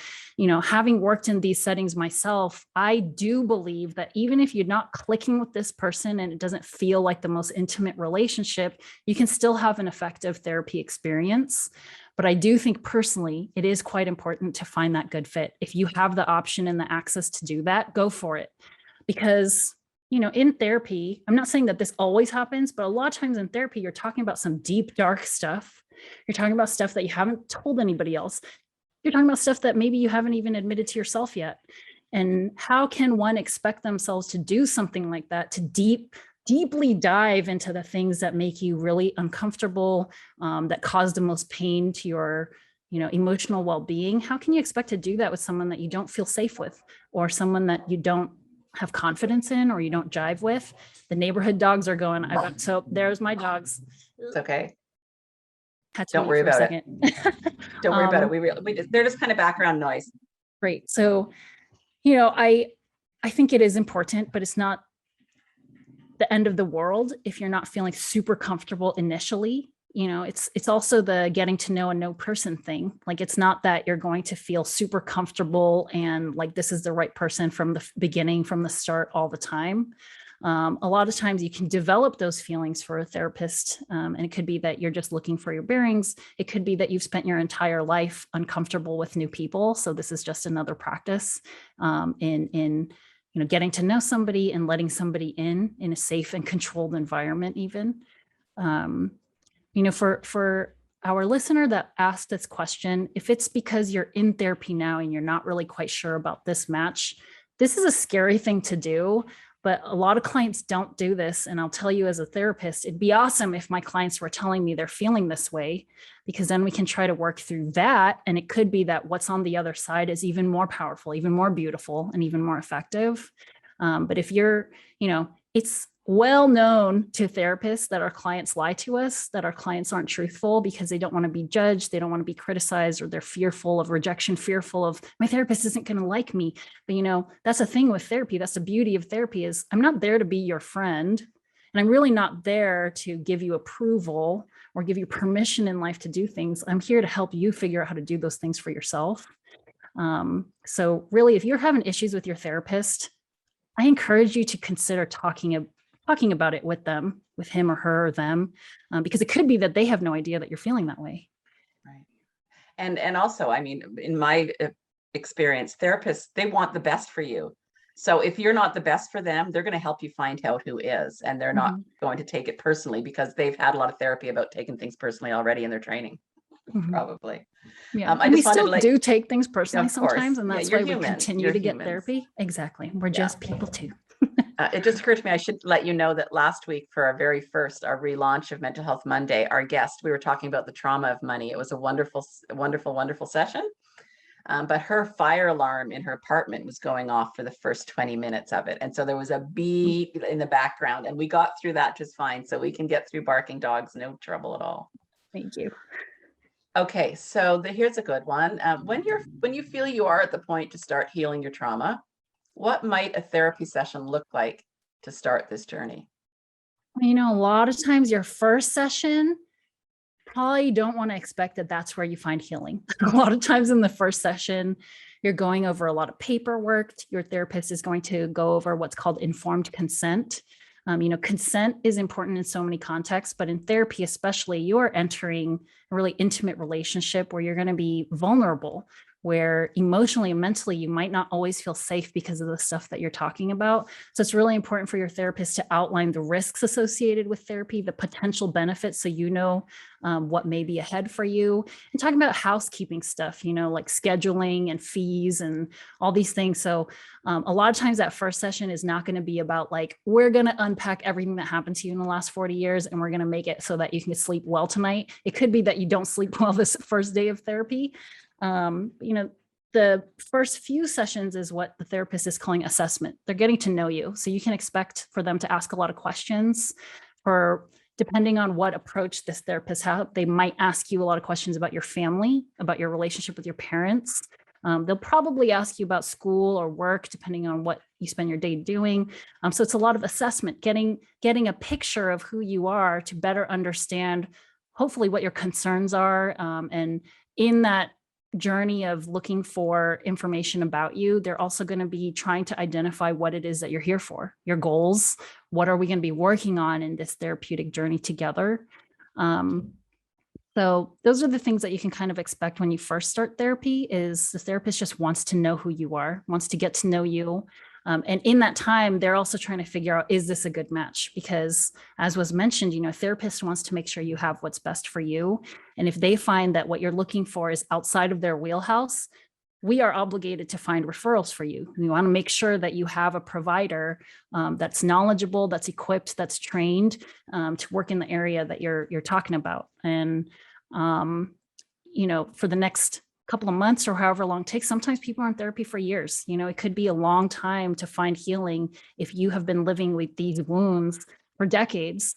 having worked in these settings myself, I do believe that even if you're not clicking with this person and it doesn't feel like the most intimate relationship, you can still have an effective therapy experience. But I do think personally, it is quite important to find that good fit. If you have the option and the access to do that, go for it. Because in therapy, I'm not saying that this always happens, but a lot of times in therapy, you're talking about some deep, dark stuff. You're talking about stuff that you haven't told anybody else. You're talking about stuff that maybe you haven't even admitted to yourself yet. And how can one expect themselves to do something like that, to deeply dive into the things that make you really uncomfortable, that cause the most pain to your emotional well-being? How can you expect to do that with someone that you don't feel safe with, or someone that you don't have confidence in, or you don't jive with? The neighborhood dogs are going. So there's my dogs. It's okay. Had to Don't mute worry for a about it. second. Don't worry about it. They're just kind of background noise. Great. So, I think it is important, but it's not the end of the world if you're not feeling super comfortable initially. It's also the getting to know a no person thing. Like, it's not that you're going to feel super comfortable and like this is the right person from the beginning, from the start, all the time. A lot of times you can develop those feelings for a therapist, and it could be that you're just looking for your bearings. It could be that you've spent your entire life uncomfortable with new people, so this is just another practice in getting to know somebody and letting somebody in a safe and controlled environment. Even for our listener that asked this question, if it's because you're in therapy now and you're not really quite sure about this match, this is a scary thing to do. But a lot of clients don't do this. And I'll tell you, as a therapist, it'd be awesome if my clients were telling me they're feeling this way, because then we can try to work through that. And it could be that what's on the other side is even more powerful, even more beautiful, and even more effective. But if you're, it's well known to therapists that our clients lie to us, that our clients aren't truthful because they don't want to be judged, they don't want to be criticized, or they're fearful of rejection, fearful of my therapist isn't going to like me. But that's the thing with therapy. That's the beauty of therapy, is I'm not there to be your friend, and I'm really not there to give you approval or give you permission in life to do things. I'm here to help you figure out how to do those things for yourself. So really, if you're having issues with your therapist, I encourage you to consider talking about it with them, with him or her or them, because it could be that they have no idea that you're feeling that way. Right. And also, I mean, in my experience, therapists, they want the best for you. So if you're not the best for them, they're going to help you find out who is, and they're not Mhm. going to take it personally because they've had a lot of therapy about taking things personally already in their training. probably. Yeah. I And we just wanted to still do take things personally of course. sometimes, and Yeah, that's you're why we human. continue You're to get humans. therapy. Exactly. We're just people too. It just occurred to me, I should let you know that last week for our very first, our relaunch of Mental Health Monday, our guest, we were talking about the trauma of money. It was a wonderful, wonderful, wonderful session. But her fire alarm in her apartment was going off for the first 20 minutes of it. And so there was a beep in the background, and we got through that just fine. So we can get through barking dogs, no trouble at all. Thank you. Okay, so here's a good one. When you feel you are at the point to start healing your trauma, what might a therapy session look like to start this journey? You know, a lot of times your first session, probably don't want to expect that that's where you find healing. A lot of times in the first session, you're going over a lot of paperwork. Your therapist is going to go over what's called informed consent. Consent is important in so many contexts, but in therapy, especially, you're entering a really intimate relationship where you're going to be vulnerable, where emotionally and mentally you might not always feel safe because of the stuff that you're talking about. So it's really important for your therapist to outline the risks associated with therapy, the potential benefits, so you know what may be ahead for you, and talking about housekeeping stuff, like scheduling and fees and all these things. So a lot of times that first session is not going to be about like, we're going to unpack everything that happened to you in the last 40 years and we're going to make it so that you can sleep well tonight. It could be that you don't sleep well this first day of therapy. The first few sessions is what the therapist is calling assessment. They're getting to know you. So you can expect for them to ask a lot of questions. Depending on what approach this therapist has, they might ask you a lot of questions about your family, about your relationship with your parents. They'll probably ask you about school or work, depending on what you spend your day doing. So it's a lot of assessment, getting a picture of who you are to better understand, hopefully, what your concerns are. And in that journey of looking for information about you, they're also going to be trying to identify what it is that you're here for, your goals. What are we going to be working on in this therapeutic journey together? So those are the things that you can kind of expect when you first start therapy. Is the therapist just wants to know who you are, wants to get to know you. And in that time, they're also trying to figure out, is this a good match? Because as was mentioned, a therapist wants to make sure you have what's best for you. And if they find that what you're looking for is outside of their wheelhouse, we are obligated to find referrals for you. We want to make sure that you have a provider that's knowledgeable, that's equipped, that's trained to work in the area that you're talking about. And, for the next couple of months or however long it takes, sometimes people are in therapy for years. It could be a long time to find healing if you have been living with these wounds for decades.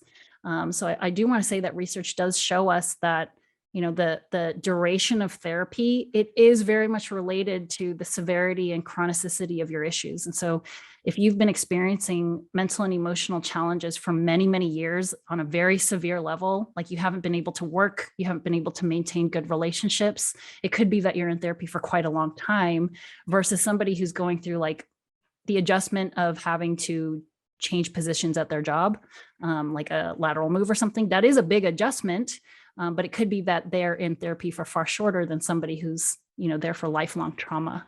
So I do want to say that research does show us that the duration of therapy, it is very much related to the severity and chronicity of your issues. And so if you've been experiencing mental and emotional challenges for many, many years on a very severe level, like you haven't been able to work, you haven't been able to maintain good relationships, it could be that you're in therapy for quite a long time versus somebody who's going through like the adjustment of having to change positions at their job, like a lateral move or something. That is a big adjustment. But it could be that they're in therapy for far shorter than somebody who's, there for lifelong trauma.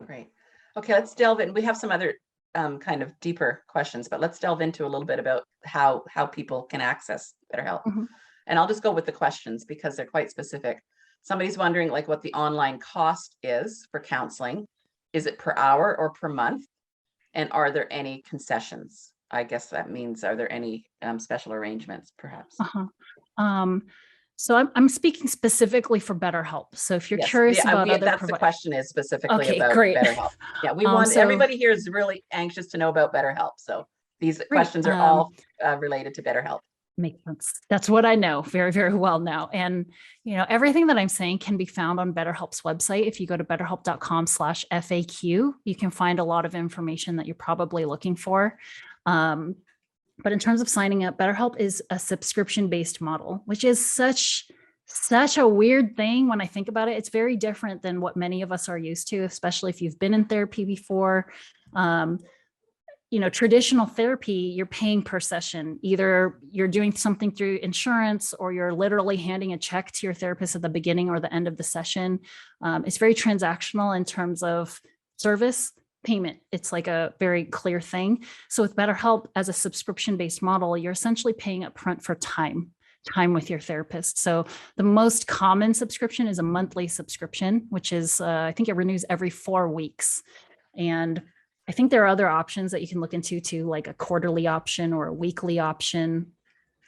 Great. Okay, let's delve in. We have some other kind of deeper questions, but let's delve into a little bit about how people can access BetterHelp. Mm-hmm. And I'll just go with the questions because they're quite specific. Somebody's wondering like what the online cost is for counseling. Is it per hour or per month? And are there any concessions? I guess that means, are there any special arrangements, perhaps? So I'm speaking specifically for BetterHelp. So if you're curious about other that's the question is specifically about great. BetterHelp. Yeah, we want everybody here is really anxious to know about BetterHelp. So these questions are all related to BetterHelp. Makes sense. That's what I know very, very well now. And, everything that I'm saying can be found on BetterHelp's website. If you go to betterhelp.com/FAQ, you can find a lot of information that you're probably looking for. But in terms of signing up, BetterHelp is a subscription-based model, which is such a weird thing when I think about it. It's very different than what many of us are used to, especially if you've been in therapy before. Traditional therapy, you're paying per session. Either you're doing something through insurance or you're literally handing a check to your therapist at the beginning or the end of the session. It's very transactional in terms of service payment. It's like a very clear thing. So with BetterHelp as a subscription-based model, you're essentially paying upfront for time time with your therapist. So the most common subscription is a monthly subscription, which is, I think it renews every 4 weeks. And I think there are other options that you can look into too, like a quarterly option or a weekly option.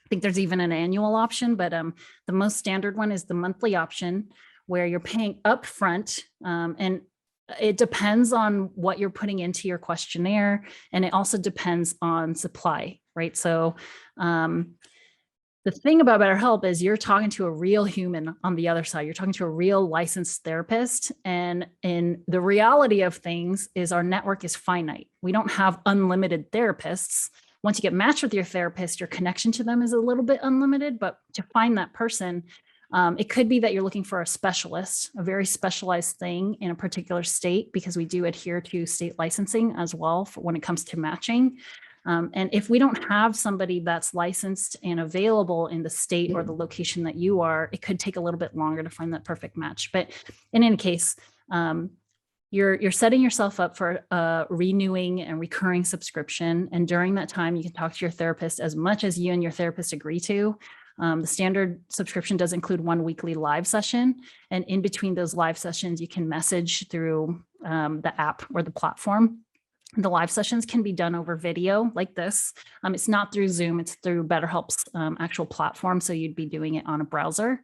I think there's even an annual option, but the most standard one is the monthly option, where you're paying upfront, and it depends on what you're putting into your questionnaire, and it also depends on supply, right? So the thing about BetterHelp is you're talking to a real human on the other side. You're talking to a real licensed therapist. And in the reality of things is our network is finite. We don't have unlimited therapists. Once you get matched with your therapist, your connection to them is a little bit unlimited, but to find that person, it could be that you're looking for a specialist, a very specialized thing in a particular state, because we do adhere to state licensing as well for when it comes to matching. And if we don't have somebody that's licensed and available in the state or the location that you are, it could take a little bit longer to find that perfect match. But in any case, you're setting yourself up for a renewing and recurring subscription. And during that time, you can talk to your therapist as much as you and your therapist agree to. The standard subscription does include 1 weekly live session. And in between those live sessions, you can message through the app or the platform. The live sessions can be done over video like this. It's not through Zoom, it's through BetterHelp's actual platform. So you'd be doing it on a browser.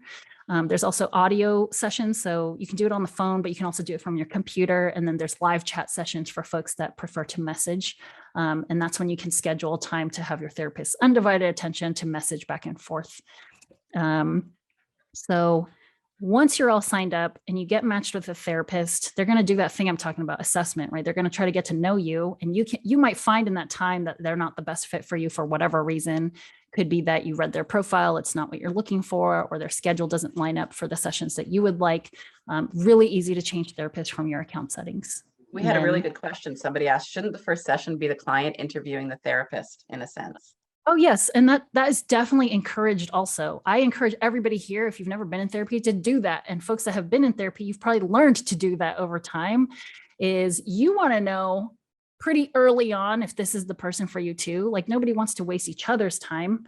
There's also audio sessions. So you can do it on the phone, but you can also do it from your computer. And then there's live chat sessions for folks that prefer to message. And that's when you can schedule time to have your therapist's undivided attention to message back and forth. So once you're all signed up and you get matched with a therapist, they're going to do that thing I'm talking about, assessment, right? They're going to try to get to know you, and you might find in that time that they're not the best fit for you for whatever reason. Could be that you read their profile, it's not what you're looking for, or their schedule doesn't line up for the sessions that you would like. Really easy to change therapists from your account settings. We had a really good question. Somebody asked, shouldn't the first session be the client interviewing the therapist in a sense? Oh, yes. And that is definitely encouraged also. I encourage everybody here, if you've never been in therapy, to do that. And folks that have been in therapy, you've probably learned to do that over time, is you want to know pretty early on if this is the person for you too. Like, nobody wants to waste each other's time.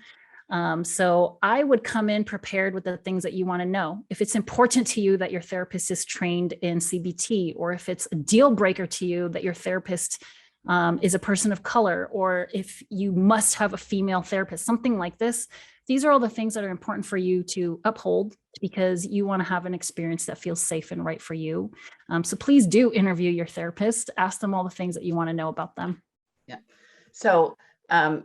So I would come in prepared with the things that you want to know. If it's important to you that your therapist is trained in CBT, or if it's a deal breaker to you that your therapist is a person of color, or if you must have a female therapist, something like this. These are all the things that are important for you to uphold, because you want to have an experience that feels safe and right for you. So please do interview your therapist, ask them all the things that you want to know about them. Yeah. So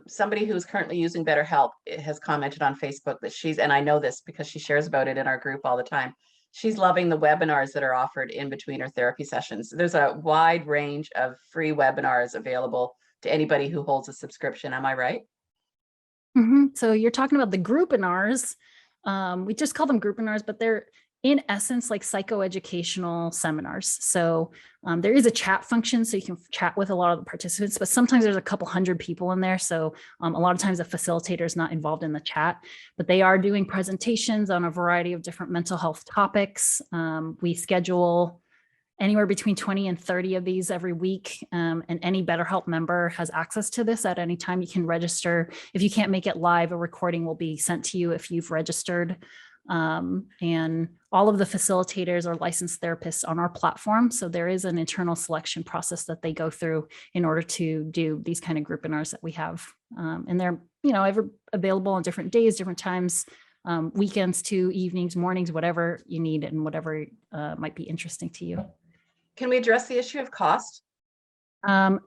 somebody who's currently using BetterHelp has commented on Facebook that and I know this because she shares about it in our group all the time, she's loving the webinars that are offered in between her therapy sessions. There's a wide range of free webinars available to anybody who holds a subscription. Am I right? Mm-hmm. So you're talking about the groupinars. We just call them groupinars, but they're in essence like psychoeducational seminars. So there is a chat function, so you can chat with a lot of the participants, but sometimes there's a couple hundred people in there. So a lot of times the facilitator is not involved in the chat, but they are doing presentations on a variety of different mental health topics. We schedule anywhere between 20 and 30 of these every week. And any BetterHelp member has access to this at any time. You can register. If you can't make it live, a recording will be sent to you if you've registered. And all of the facilitators are licensed therapists on our platform. So there is an internal selection process that they go through in order to do these kind of groupinars that we have. And they're, available on different days, different times, weekends too, evenings, mornings, whatever you need and whatever might be interesting to you. Can we address the issue of cost? I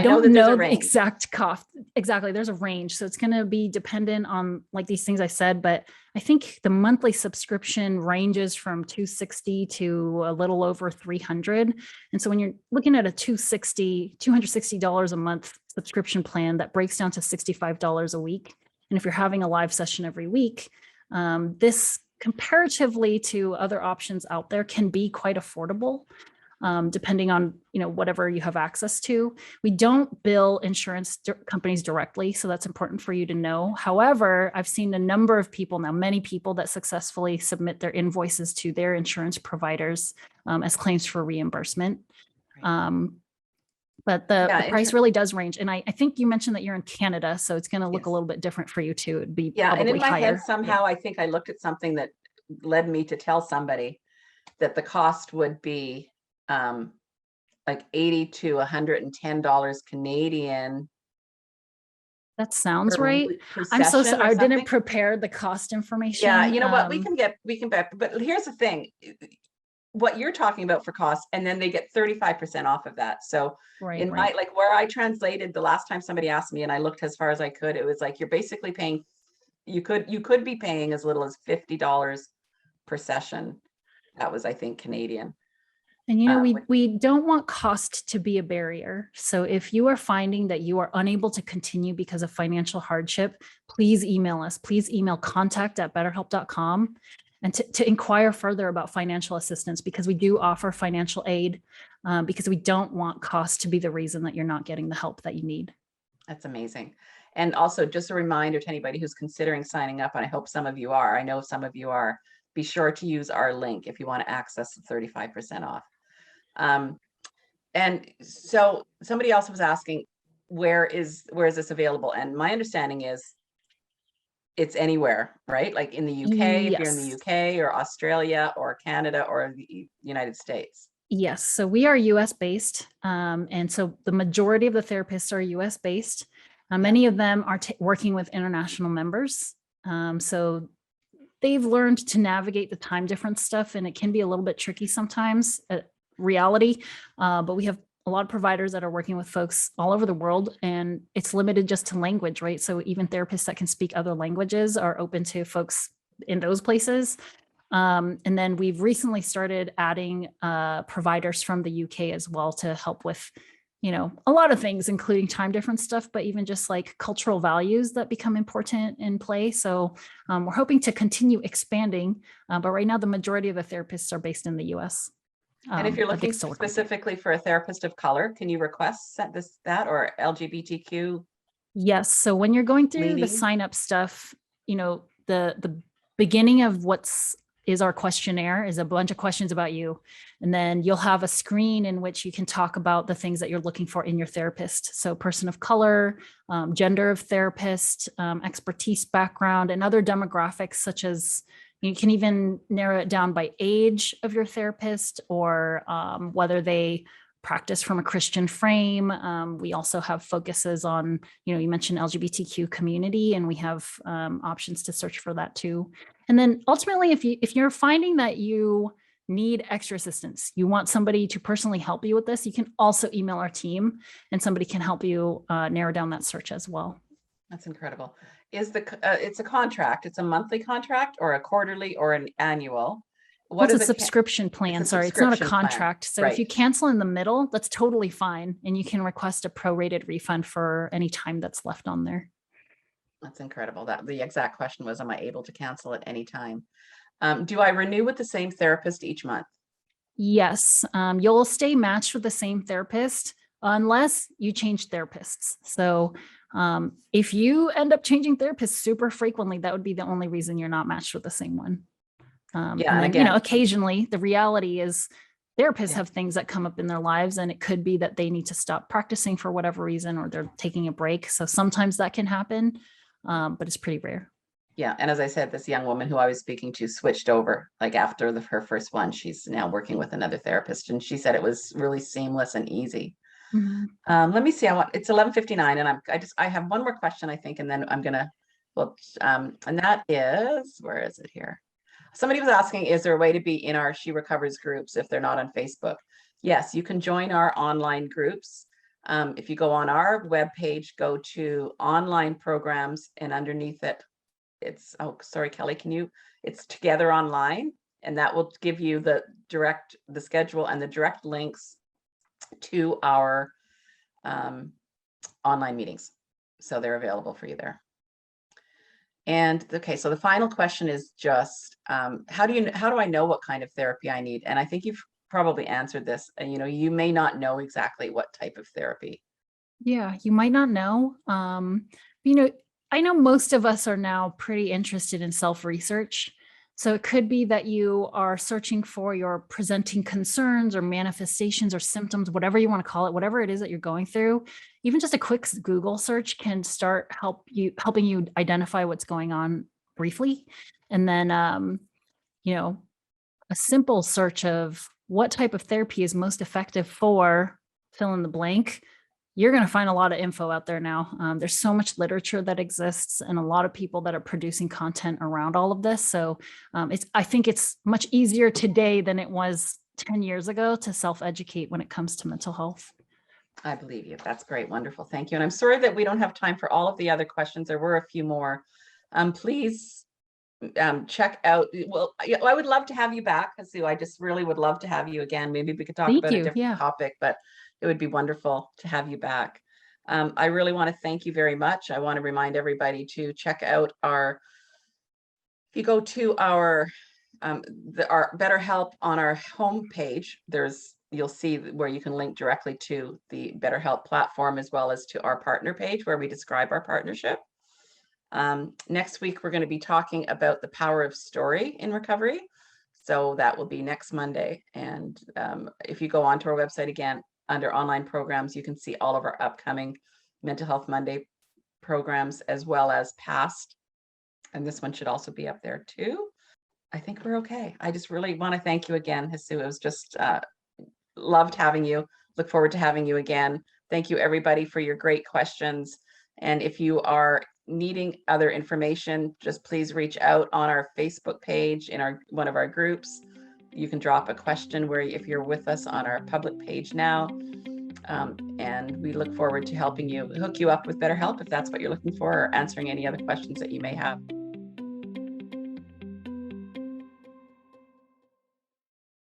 don't know the exact cost. Exactly. There's a range. So it's going to be dependent on like these things I said, but I think the monthly subscription ranges from $260 to a little over $300. And so when you're looking at a $260 a month subscription plan, that breaks down to $65 a week. And if you're having a live session every week, this comparatively to other options out there can be quite affordable. Depending on, whatever you have access to. We don't bill insurance companies directly, so that's important for you to know. However, I've seen a number of people now, many people that successfully submit their invoices to their insurance providers as claims for reimbursement. But the Yeah, price really does range. And I think you mentioned that you're in Canada, so it's going to look a yes. little bit different for you too. It'd be Yeah, and in probably my head higher. somehow, I think I looked at something that led me to tell somebody that the cost would be like $80 to $110 Canadian That sounds right. per I'm so session sorry. or I didn't something. prepare the cost Yeah, information. you know what, we can bet, but here's the thing. What you're talking about for cost, and then they get 35% off of that. So Right, in my, right. like where I translated the last time somebody asked me and I looked as far as I could, it was like, you're basically paying, you could be paying as little as $50 per session. That was, I think, Canadian. And we don't want cost to be a barrier. So if you are finding that you are unable to continue because of financial hardship, please email us. Please email contact@betterhelp.com and to inquire further about financial assistance, because we do offer financial aid, because we don't want cost to be the reason that you're not getting the help that you need. That's amazing. And also just a reminder to anybody who's considering signing up, and I hope some of you are, I know some of you are, be sure to use our link if you want to access the 35% off. And so somebody else was asking, where is this available? And my understanding is it's anywhere, right? Like in the UK, if you're in the Yes. UK or Australia or Canada or the United States. Yes. So we are US based. And so the majority of the therapists are US based. Many of them are working with international members. So they've learned to navigate the time difference stuff, and it can be a little bit tricky sometimes, reality. But we have a lot of providers that are working with folks all over the world, and it's limited just to language, right? So even therapists that can speak other languages are open to folks in those places. And then we've recently started adding providers from the UK as well to help with, a lot of things, including time difference stuff, but even just like cultural values that become important in play. So we're hoping to continue expanding, but right now the majority of the therapists are based in the US. And if you're looking specifically for a therapist of color, can you request that or LGBTQ? Yes. So when you're going through the sign up stuff, the beginning of is our questionnaire is a bunch of questions about you. And then you'll have a screen in which you can talk about the things that you're looking for in your therapist. So person of color, gender of therapist, expertise, background, and other demographics, such as you can even narrow it down by age of your therapist, or whether they practice from a Christian frame. We also have focuses on, you mentioned LGBTQ community, and we have options to search for that too. And then ultimately, if you're finding that you need extra assistance, you want somebody to personally help you with this, you can also email our team and somebody can help you narrow down that search as well. That's incredible. It's a contract, it's a monthly contract or a quarterly or an annual? What is a subscription plan? Sorry, it's not a contract. So right. If you cancel in the middle, that's totally fine. And you can request a prorated refund for any time that's left on there. That's incredible. That the exact question was, am I able to cancel at any time? Do I renew with the same therapist each month? Yes. You'll stay matched with the same therapist unless you change therapists. So if you end up changing therapists super frequently, that would be the only reason you're not matched with the same one. And then, again, occasionally the reality is therapists have things that come up in their lives, and it could be that they need to stop practicing for whatever reason, or they're taking a break. So sometimes that can happen, but it's pretty rare. Yeah. And as I said, this young woman who I was speaking to switched over, like after her first one. She's now working with another therapist, and she said it was really seamless and easy. Mm-hmm. Let me see. It's 11:59, and I have one more question, I think, and then I'm gonna, and that is, where is it here? Somebody was asking, is there a way to be in our She Recovers groups if they're not on Facebook? Yes, you can join our online groups. If you go on our webpage, go to online programs, and underneath it, it's, oh, sorry, Kelly, it's Together Online, and that will give you the schedule and the direct links to our online meetings. So they're available for you there. And okay, so the final question is just, how do I know what kind of therapy I need? And I think you've probably answered this. You may not know exactly what type of therapy. Yeah, you might not know. I know most of us are now pretty interested in self-research. So it could be that you are searching for your presenting concerns or manifestations or symptoms, whatever you want to call it, whatever it is that you're going through. Even just a quick Google search can start helping you identify what's going on briefly. And then, a simple search of what type of therapy is most effective for fill in the blank. You're going to find a lot of info out there now. There's so much literature that exists and a lot of people that are producing content around all of this. So I think it's much easier today than it was 10 years ago to self-educate when it comes to mental health. I believe you. That's great. Wonderful. Thank you. And I'm sorry that we don't have time for all of the other questions. There were a few more. Please check out. Well, I would love to have you back, Haesue. I just really would love to have you again. Maybe we could talk Thank about a you. different Yeah. topic, but it would be wonderful to have you back. I really want to thank you very much. I want to remind everybody to check out if you go to our BetterHelp on our homepage, you'll see where you can link directly to the BetterHelp platform as well as to our partner page where we describe our partnership. Next week, we're going to be talking about the power of story in recovery. So that will be next Monday. And if you go onto our website again, under online programs, you can see all of our upcoming Mental Health Monday programs as well as past. And this one should also be up there too. I think we're okay. I just really want to thank you again, Haesue. It was just loved having you. Look forward to having you again. Thank you, everybody, for your great questions. And if you are needing other information, just please reach out on our Facebook page in one of our groups. You can drop a question if you're with us on our public page now. And we look forward to helping you hook you up with BetterHelp if that's what you're looking for, or answering any other questions that you may have.